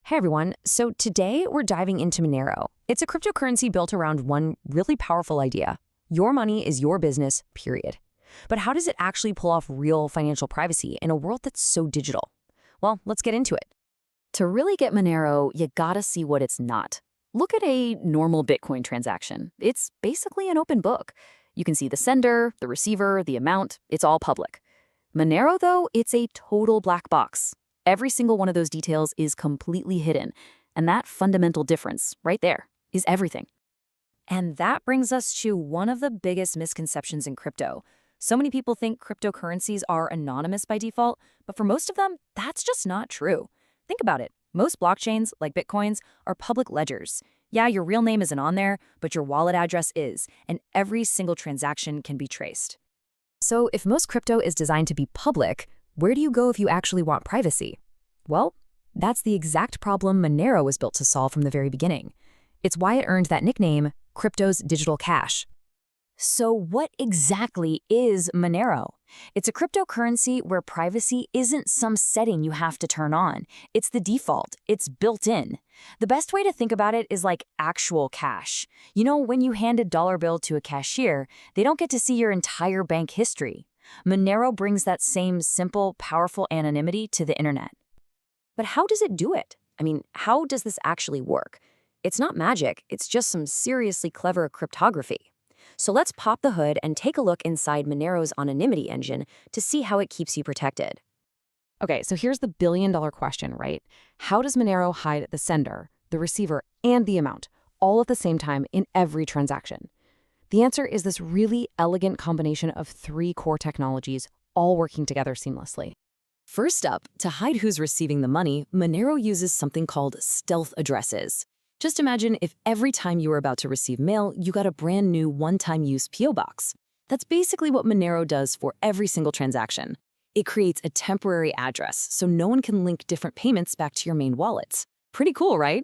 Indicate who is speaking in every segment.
Speaker 1: Hey everyone, so today we're diving into Monero. It's a cryptocurrency built around one really powerful idea. Your money is your business, period. But how does it actually pull off real financial privacy in a world that's so digital? Well, let's get into it.
Speaker 2: To really get Monero, you gotta see what it's not. Look at a normal Bitcoin transaction. It's basically an open book. You can see the sender, the receiver, the amount, it's all public. Monero, though, it's a total black box. Every single one of those details is completely hidden, and that fundamental difference, right there, is everything.
Speaker 1: And that brings us to one of the biggest misconceptions in crypto. So many people think cryptocurrencies are anonymous by default, but for most of them, that's just not true. Think about it. Most blockchains, like Bitcoins, are public ledgers. Yeah, your real name isn't on there, but your wallet address is, and every single transaction can be traced. So if most crypto is designed to be public, where do you go if you actually want privacy? Well, that's the exact problem Monero was built to solve from the very beginning. It's why it earned that nickname, crypto's digital cash. So what exactly is Monero? It's a cryptocurrency where privacy isn't some setting you have to turn on. It's the default. It's built in. The best way to think about it is like actual cash. You know, when you hand a dollar bill to a cashier, they don't get to see your entire bank history. Monero brings that same simple, powerful anonymity to the internet. But how does it do it? I mean, how does this actually work? It's not magic, it's just some seriously clever cryptography. So let's pop the hood and take a look inside Monero's anonymity engine to see how it keeps you protected. Okay, so here's the billion-dollar question, right? How does Monero hide the sender, the receiver, and the amount, all at the same time in every transaction? The answer is this really elegant combination of three core technologies, all working together seamlessly. First up, to hide who's receiving the money, Monero uses something called stealth addresses. Just imagine if every time you were about to receive mail, you got a brand new one-time use P.O. box. That's basically what Monero does for every single transaction. It creates a temporary address, so no one can link different payments back to your main wallets. Pretty cool, right?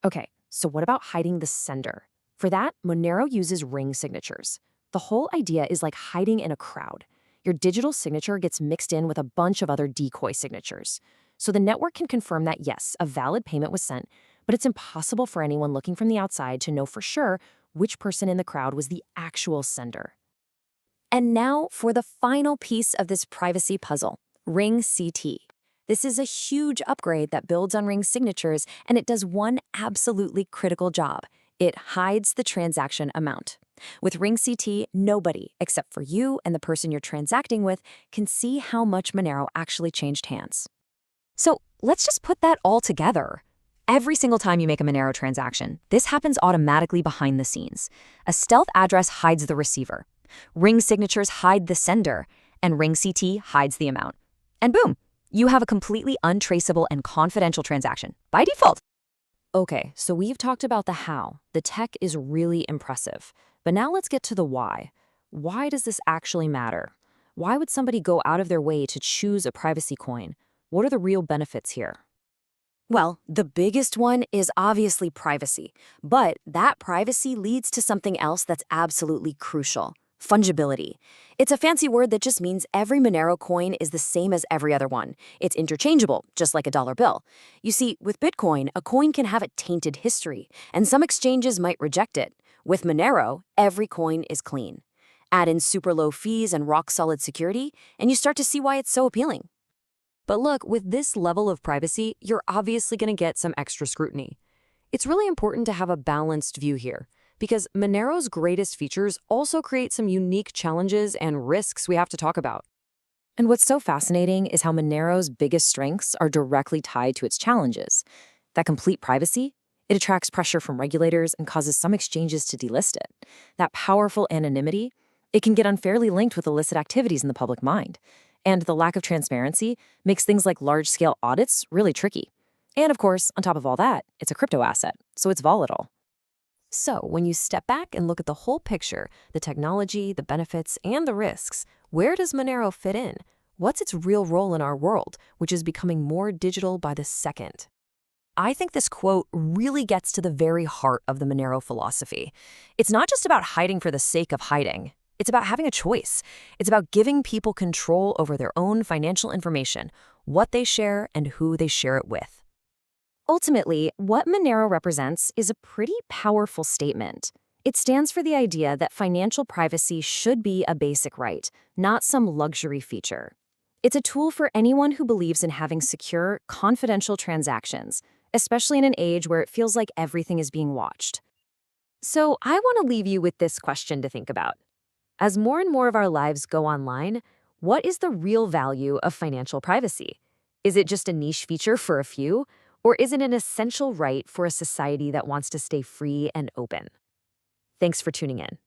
Speaker 1: Okay, so what about hiding the sender? For that, Monero uses ring signatures. The whole idea is like hiding in a crowd. Your digital signature gets mixed in with a bunch of other decoy signatures. So the network can confirm that yes, a valid payment was sent, but it's impossible for anyone looking from the outside to know for sure which person in the crowd was the actual sender. And now for the final piece of this privacy puzzle, Ring CT. This is a huge upgrade that builds on Ring signatures, and it does one absolutely critical job. It hides the transaction amount. With Ring CT, nobody, except for you and the person you're transacting with, can see how much Monero actually changed hands. So let's just put that all together. Every single time you make a Monero transaction, this happens automatically behind the scenes. A stealth address hides the receiver. Ring signatures hide the sender, and Ring CT hides the amount. And boom, you have a completely untraceable and confidential transaction by default. Okay, so we've talked about the how. The tech is really impressive. But now let's get to the why. Why does this actually matter? Why would somebody go out of their way to choose a privacy coin? What are the real benefits here? Well, the biggest one is obviously privacy. But that privacy leads to something else that's absolutely crucial. Fungibility. It's a fancy word that just means every Monero coin is the same as every other one. It's interchangeable, just like a dollar bill. You see, with Bitcoin, a coin can have a tainted history, and some exchanges might reject it. With Monero, every coin is clean. Add in super low fees and rock-solid security, and you start to see why it's so appealing. But look, with this level of privacy, you're obviously going to get some extra scrutiny. It's really important to have a balanced view here, because Monero's greatest features also create some unique challenges and risks we have to talk about. And what's so fascinating is how Monero's biggest strengths are directly tied to its challenges. That complete privacy, it attracts pressure from regulators and causes some exchanges to delist it. That powerful anonymity, it can get unfairly linked with illicit activities in the public mind. And the lack of transparency makes things like large-scale audits really tricky. And of course, on top of all that, it's a crypto asset, so it's volatile. So when you step back and look at the whole picture, the technology, the benefits, and the risks, where does Monero fit in? What's its real role in our world, which is becoming more digital by the second? I think this quote really gets to the very heart of the Monero philosophy. It's not just about hiding for the sake of hiding. It's about having a choice. It's about giving people control over their own financial information, what they share, and who they share it with. Ultimately, what Monero represents is a pretty powerful statement. It stands for the idea that financial privacy should be a basic right, not some luxury feature. It's a tool for anyone who believes in having secure, confidential transactions, especially in an age where it feels like everything is being watched. So, I want to leave you with this question to think about. As more and more of our lives go online, what is the real value of financial privacy? Is it just a niche feature for a few, or is it an essential right for a society that wants to stay free and open? Thanks for tuning in.